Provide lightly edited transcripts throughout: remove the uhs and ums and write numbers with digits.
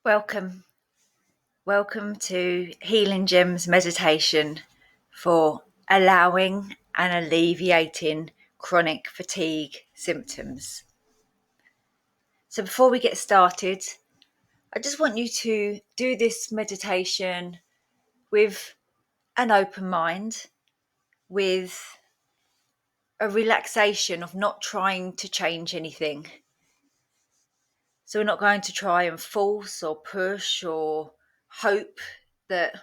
Welcome. Welcome to Healing Gems meditation for allowing and alleviating chronic fatigue symptoms. So before we get started, I just want you to do this meditation with an open mind, with a relaxation of not trying to change anything. So we're not going to try and force or push or hope that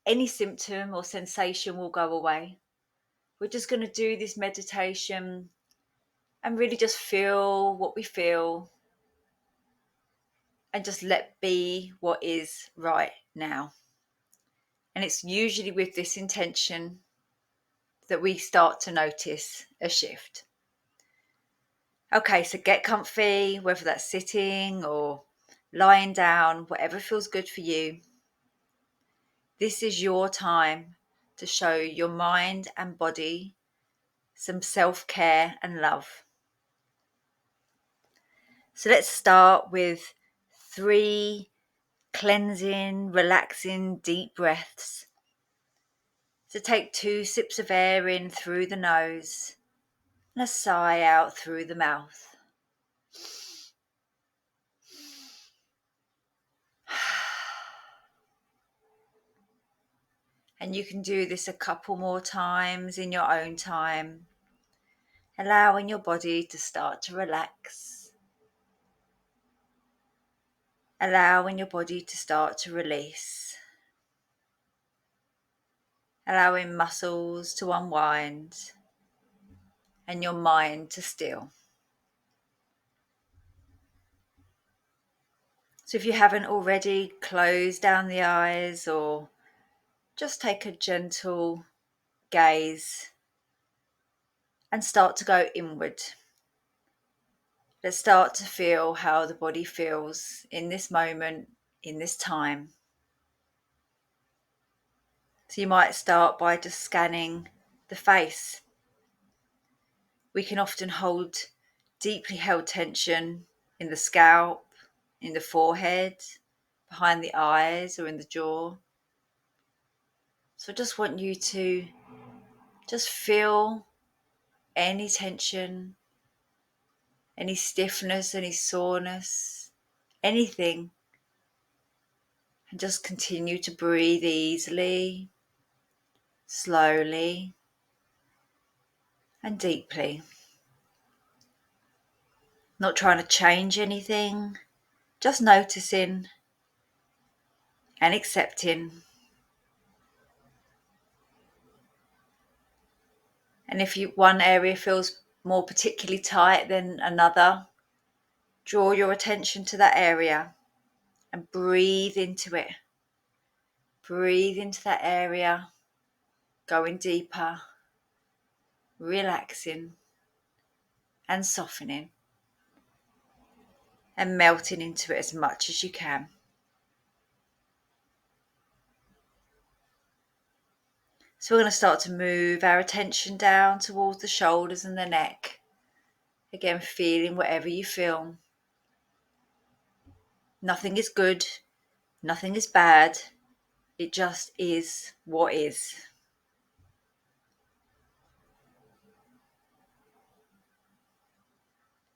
any symptom or sensation will go away. We're just going to do this meditation and really just feel what we feel and just let be what is right now. And it's usually with this intention that we start to notice a shift. Okay, so get comfy, whether that's sitting or lying down, whatever feels good for you. This is your time to show your mind and body some self-care and love. So let's start with 3 cleansing, relaxing, deep breaths. So take 2 sips of air in through the nose and a sigh out through the mouth. And you can do this a couple more times in your own time, allowing your body to start to relax, allowing your body to start to release, allowing muscles to unwind and your mind to still. So if you haven't already, close down the eyes or just take a gentle gaze and start to go inward. Let's start to feel how the body feels in this moment, in this time. So you might start by just scanning the face. We can often hold deeply held tension in the scalp, in the forehead, behind the eyes or in the jaw. So I just want you to just feel any tension, any stiffness, any soreness, anything, and just continue to breathe easily, slowly, and deeply. Not trying to change anything, just noticing and accepting. And if one area feels more particularly tight than another, draw your attention to that area and breathe into it. Breathe into that area, going deeper, relaxing and softening and melting into it as much as you can. So we're going to start to move our attention down towards the shoulders and the neck. Again, feeling whatever you feel. Nothing is good, nothing is bad. It just is what is.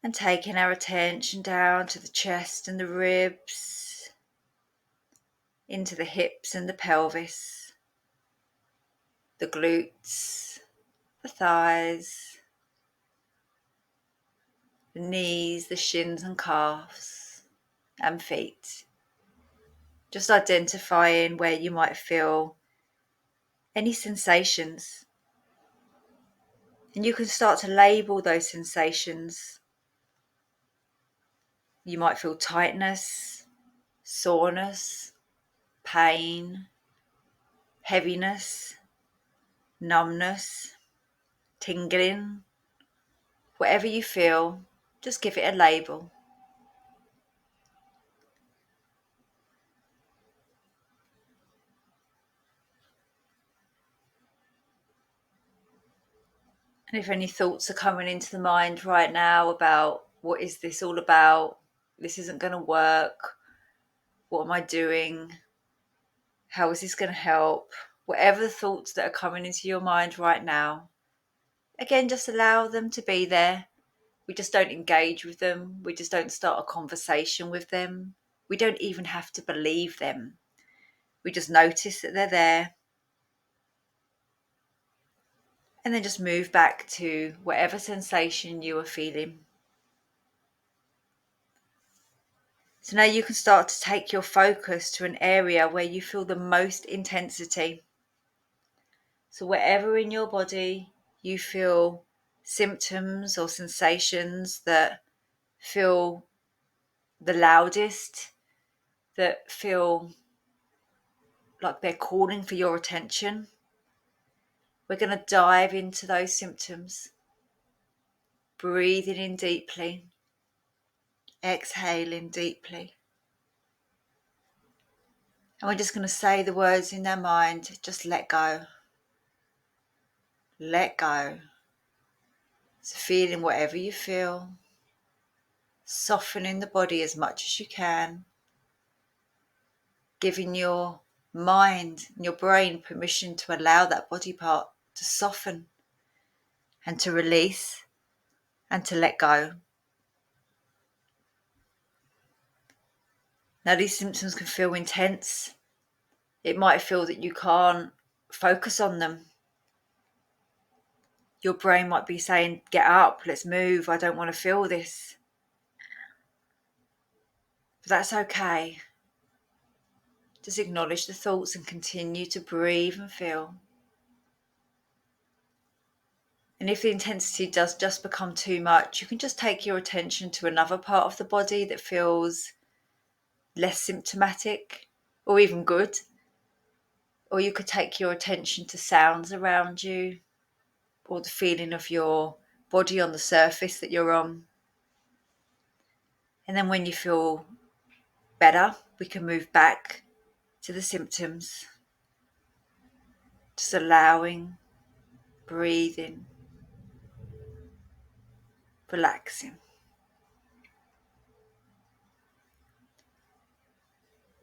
And taking our attention down to the chest and the ribs, into the hips and the pelvis, the glutes, the thighs, the knees, the shins and calves, and feet. Just identifying where you might feel any sensations. And you can start to label those sensations. You might feel tightness, soreness, pain, heaviness, numbness, tingling. Whatever you feel, just give it a label. And if any thoughts are coming into the mind right now about what is this all about, this isn't going to work, What am I doing? How is this going to help? Whatever the thoughts that are coming into your mind right now, again, just allow them to be there. We just don't engage with them. We just don't start a conversation with them. We don't even have to believe them. We just notice that they're there. And then just move back to whatever sensation you are feeling. So now you can start to take your focus to an area where you feel the most intensity. So wherever in your body you feel symptoms or sensations that feel the loudest, that feel like they're calling for your attention, we're going to dive into those symptoms, breathing in deeply, exhaling deeply. And we're just going to say the words in our mind, just let go. Let go. So feeling whatever you feel, softening the body as much as you can, giving your mind and your brain permission to allow that body part to soften and to release and to let go. Now these symptoms can feel intense. It might feel that you can't focus on them. Your brain might be saying, get up, let's move, I don't want to feel this. But that's okay. Just acknowledge the thoughts and continue to breathe and feel. And if the intensity does just become too much, you can just take your attention to another part of the body that feels less symptomatic or even good. Or you could take your attention to sounds around you or the feeling of your body on the surface that you're on. And then when you feel better, we can move back to the symptoms. Just allowing, breathing, relaxing.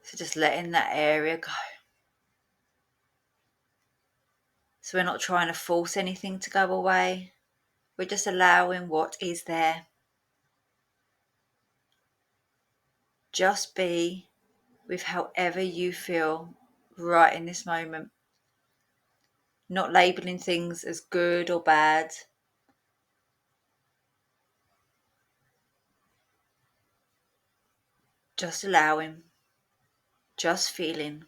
So just letting that area go. So we're not trying to force anything to go away. We're just allowing what is there. Just be with however you feel right in this moment. Not labeling things as good or bad. Just allowing. Just feeling.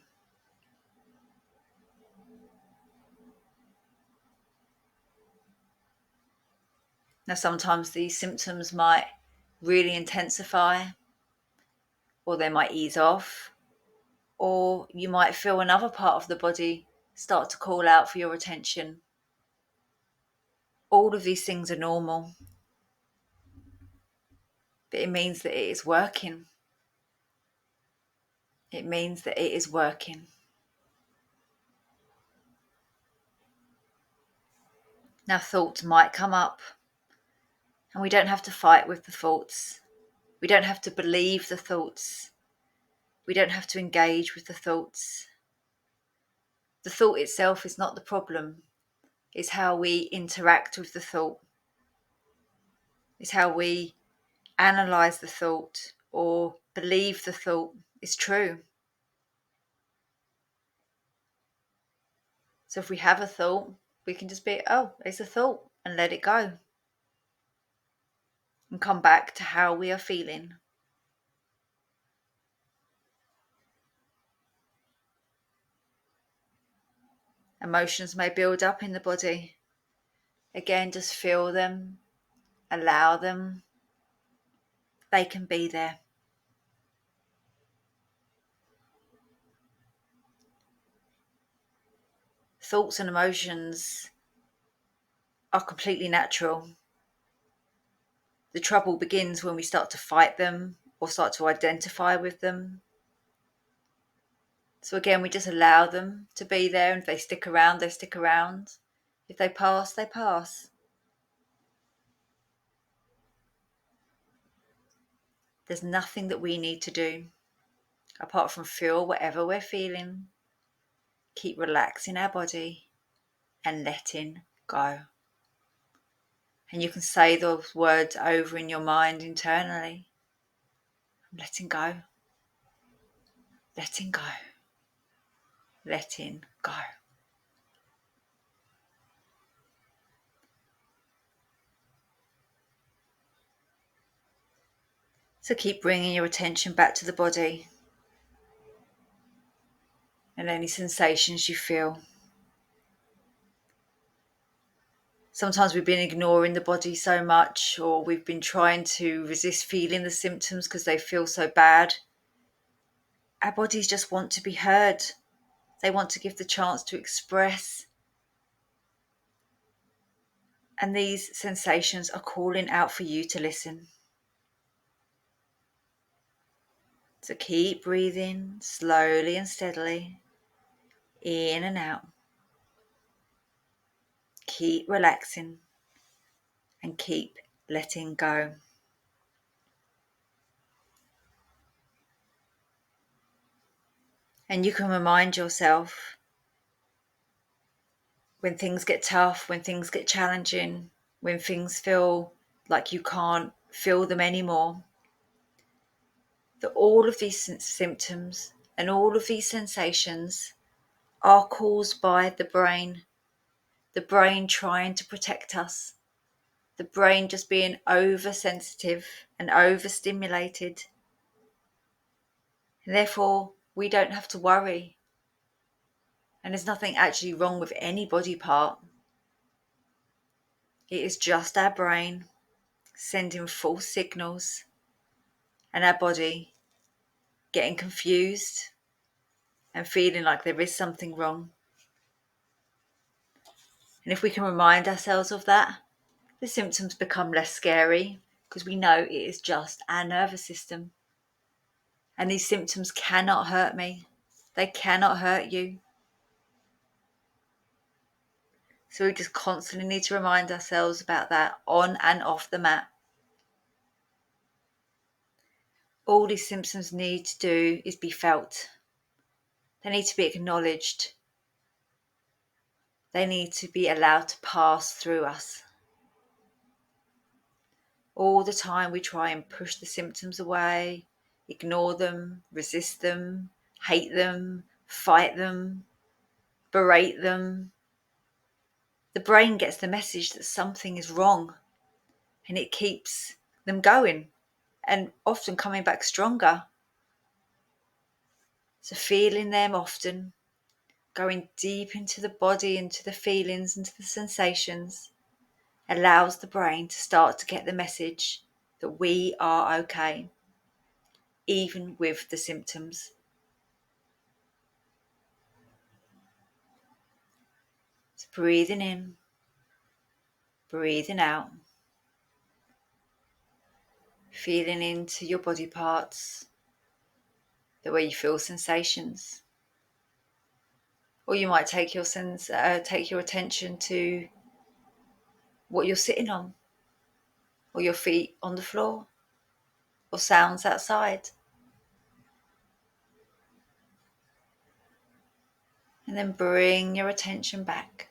Now sometimes these symptoms might really intensify, or they might ease off, or you might feel another part of the body start to call out for your attention. All of these things are normal, but it means that it is working. It means that it is working. Now thoughts might come up, and we don't have to fight with the thoughts. We don't have to believe the thoughts. We don't have to engage with the thoughts. The thought itself is not the problem. It's how we interact with the thought. It's how we analyze the thought or believe the thought is true. So if we have a thought, we can just be, oh, it's a thought, and let it go. And come back to how we are feeling. Emotions may build up in the body. Again, just feel them, allow them. They can be there. Thoughts and emotions are completely natural. The trouble begins when we start to fight them or start to identify with them. So again, we just allow them to be there, and if they stick around, they stick around. If they pass, they pass. There's nothing that we need to do. apart from feel whatever we're feeling. Keep relaxing our body and letting go. And you can say those words over in your mind internally. I'm letting go, letting go, letting go. So keep bringing your attention back to the body and any sensations you feel. Sometimes we've been ignoring the body so much, or we've been trying to resist feeling the symptoms because they feel so bad. Our bodies just want to be heard. They want to give the chance to express. And these sensations are calling out for you to listen. So keep breathing slowly and steadily, in and out. Keep relaxing and keep letting go. And you can remind yourself when things get tough, when things get challenging, when things feel like you can't feel them anymore, that all of these symptoms and all of these sensations are caused by the brain trying to protect us, the brain just being oversensitive and overstimulated. And therefore, we don't have to worry. And there's nothing actually wrong with any body part. It is just our brain sending false signals and our body getting confused and feeling like there is something wrong. And if we can remind ourselves of that, the symptoms become less scary because we know it is just our nervous system. And these symptoms cannot hurt me. They cannot hurt you. So we just constantly need to remind ourselves about that on and off the mat. All these symptoms need to do is be felt. They need to be acknowledged. They need to be allowed to pass through us. All the time we try and push the symptoms away, ignore them, resist them, hate them, fight them, berate them. The brain gets the message that something is wrong and it keeps them going and often coming back stronger. So feeling them often, going deep into the body, into the feelings, into the sensations, allows the brain to start to get the message that we are okay, even with the symptoms. So breathing in, breathing out, feeling into your body parts, the way you feel sensations. Or you might take your attention to what you're sitting on, or your feet on the floor, or sounds outside. And then bring your attention back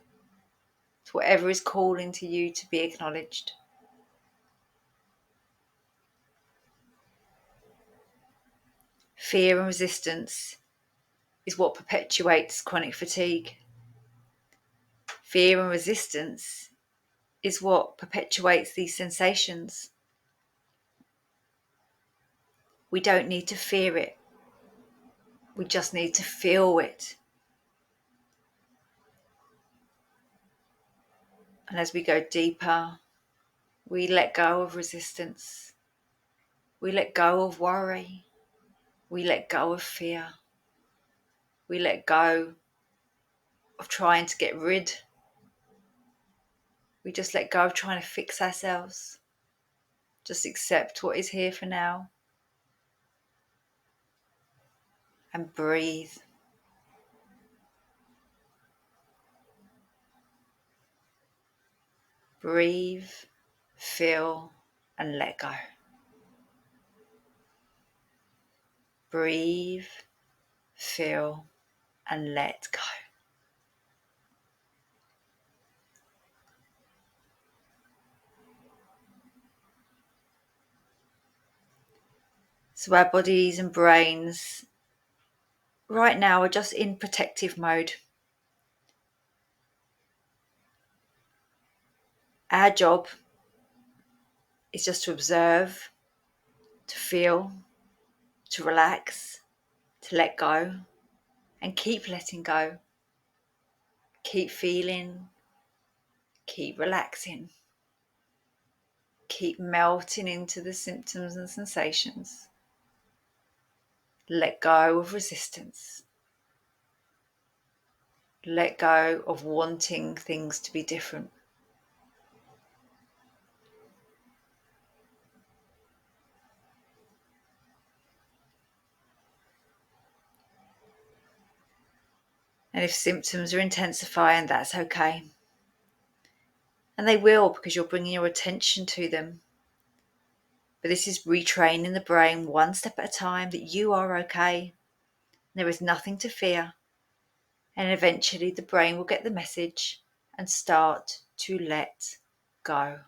to whatever is calling to you to be acknowledged. Fear and resistance is what perpetuates chronic fatigue. Fear and resistance is what perpetuates these sensations. We don't need to fear it. We just need to feel it. And as we go deeper, we let go of resistance. We let go of worry. We let go of fear. We let go of trying to get rid. We just let go of trying to fix ourselves. Just accept what is here for now. And breathe. Breathe, feel, and let go. Breathe, feel, and let go. So our bodies and brains right now are just in protective mode. Our job is just to observe, to feel, to relax, to let go, and keep letting go. Keep feeling, keep relaxing, keep melting into the symptoms and sensations. Let go of resistance. Let go of wanting things to be different. And if symptoms are intensifying, that's okay. And they will, because you're bringing your attention to them. But this is retraining the brain one step at a time that you are okay. There is nothing to fear. And eventually the brain will get the message and start to let go.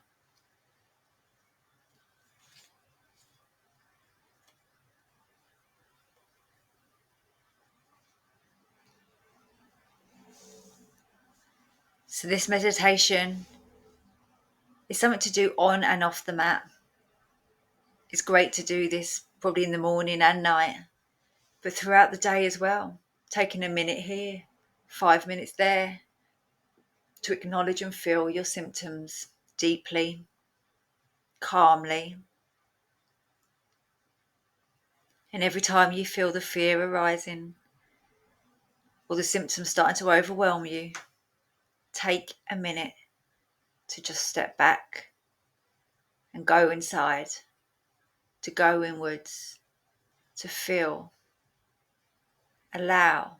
So this meditation is something to do on and off the mat. It's great to do this probably in the morning and night, but throughout the day as well. Taking a minute here, 5 minutes there, to acknowledge and feel your symptoms deeply, calmly. And every time you feel the fear arising or the symptoms starting to overwhelm you, take a minute to just step back and go inside, to go inwards, to feel, allow,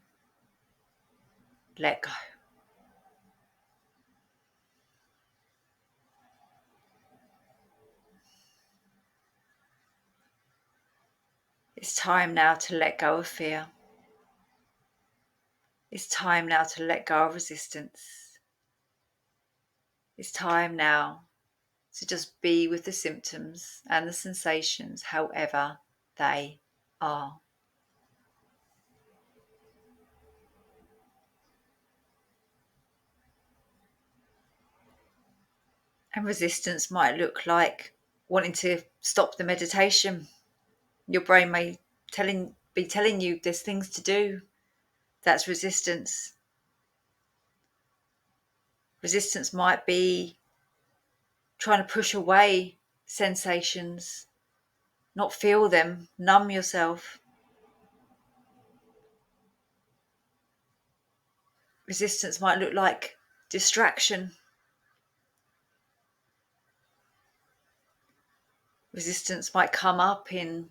let go. It's time now to let go of fear. It's time now to let go of resistance. It's time now to just be with the symptoms and the sensations however they are. And resistance might look like wanting to stop the meditation. Your brain may be telling you there's things to do. That's resistance. Resistance might be trying to push away sensations, not feel them, numb yourself. Resistance might look like distraction. Resistance might come up in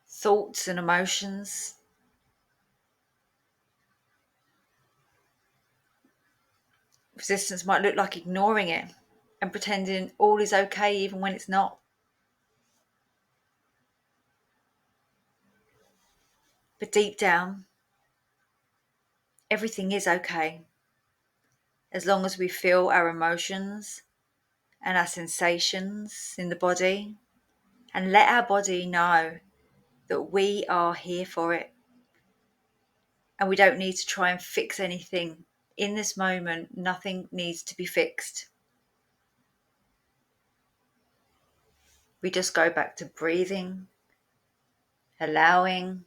thoughts and emotions. Resistance might look like ignoring it and pretending all is okay even when it's not. But deep down, everything is okay as long as we feel our emotions and our sensations in the body and let our body know that we are here for it. And we don't need to try and fix anything. In this moment, nothing needs to be fixed. We just go back to breathing, allowing,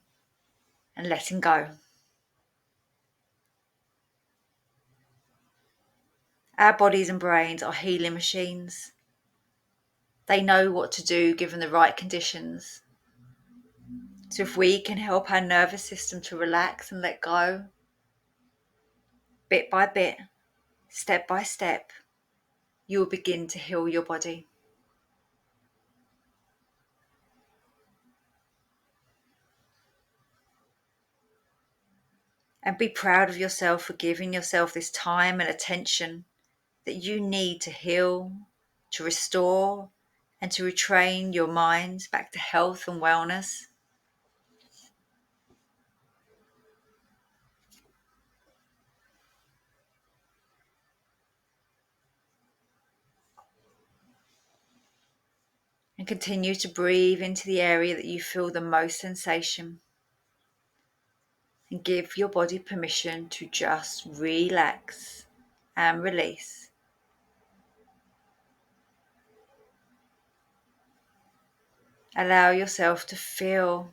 and letting go. Our bodies and brains are healing machines. They know what to do given the right conditions. So if we can help our nervous system to relax and let go, bit by bit, step by step, you will begin to heal your body. And be proud of yourself for giving yourself this time and attention that you need to heal, to restore, and to retrain your mind back to health and wellness. And continue to breathe into the area that you feel the most sensation. And give your body permission to just relax and release. Allow yourself to feel.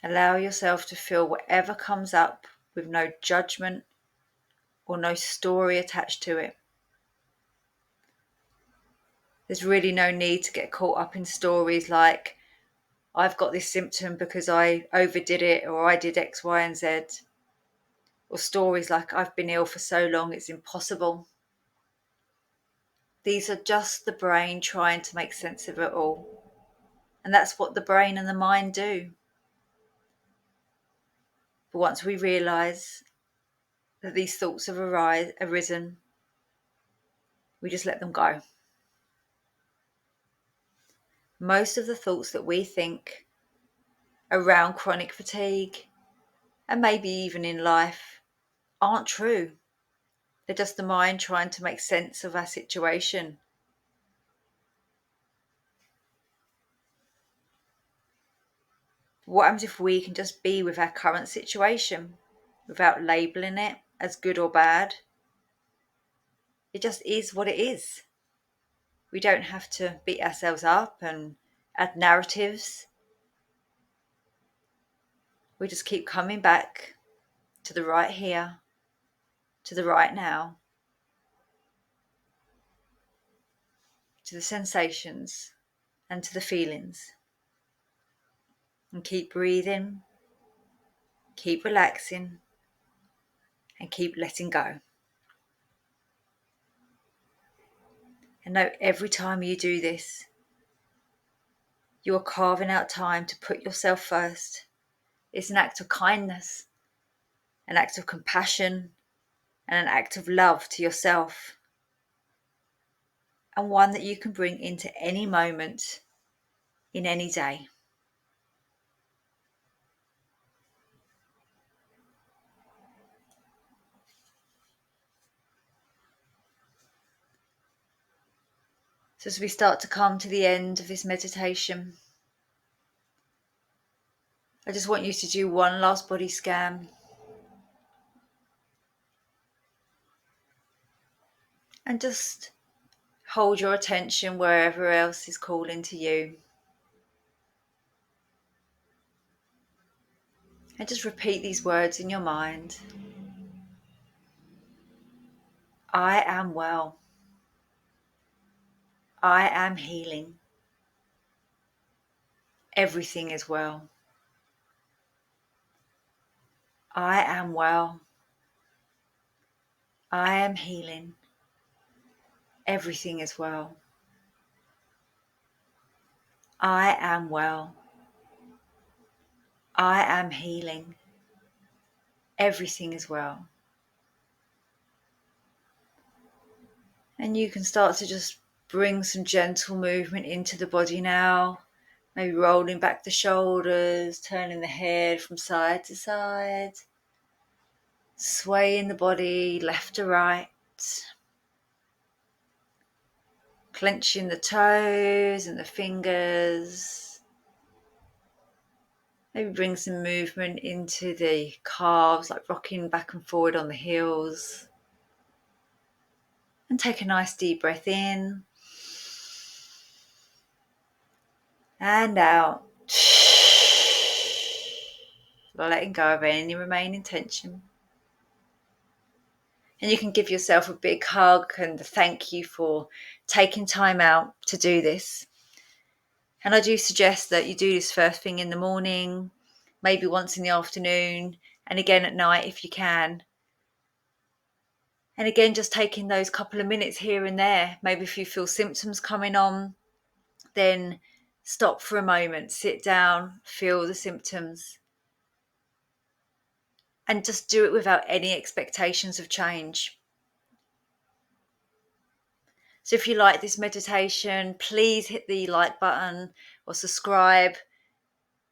Allow yourself to feel whatever comes up with no judgment or no story attached to it. There's really no need to get caught up in stories like, I've got this symptom because I overdid it, or I did X, Y, and Z. Or stories like, I've been ill for so long it's impossible. These are just the brain trying to make sense of it all. And that's what the brain and the mind do. But once we realise that these thoughts have arisen, we just let them go. Most of the thoughts that we think around chronic fatigue, and maybe even in life, aren't true. They're just the mind trying to make sense of our situation. What happens if we can just be with our current situation without labelling it as good or bad? It just is what it is. We don't have to beat ourselves up and add narratives. We just keep coming back to the right here, to the right now, to the sensations and to the feelings. And keep breathing, keep relaxing, and keep letting go. And know every time you do this, you are carving out time to put yourself first. It's an act of kindness, an act of compassion, and an act of love to yourself. And one that you can bring into any moment in any day. So as we start to come to the end of this meditation, I just want you to do one last body scan. And just hold your attention wherever else is calling to you. And just repeat these words in your mind. I am well. I am healing. Everything is well. I am well. I am healing. Everything is well. I am well. I am healing. Everything is well. And you can start to just bring some gentle movement into the body now. Maybe rolling back the shoulders, turning the head from side to side. Swaying the body left to right. Clenching the toes and the fingers. Maybe bring some movement into the calves, like rocking back and forward on the heels. And take a nice deep breath in. And out. Letting go of any remaining tension. And you can give yourself a big hug and a thank you for taking time out to do this. And I do suggest that you do this first thing in the morning, maybe once in the afternoon, and again at night if you can. And again, just taking those couple of minutes here and there. Maybe if you feel symptoms coming on, then stop for a moment, sit down, feel the symptoms. And just do it without any expectations of change. So if you like this meditation, please hit the like button or subscribe.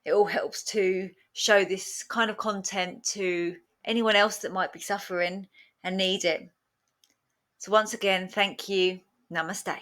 It all helps to show this kind of content to anyone else that might be suffering and need it. So once again, thank you. Namaste.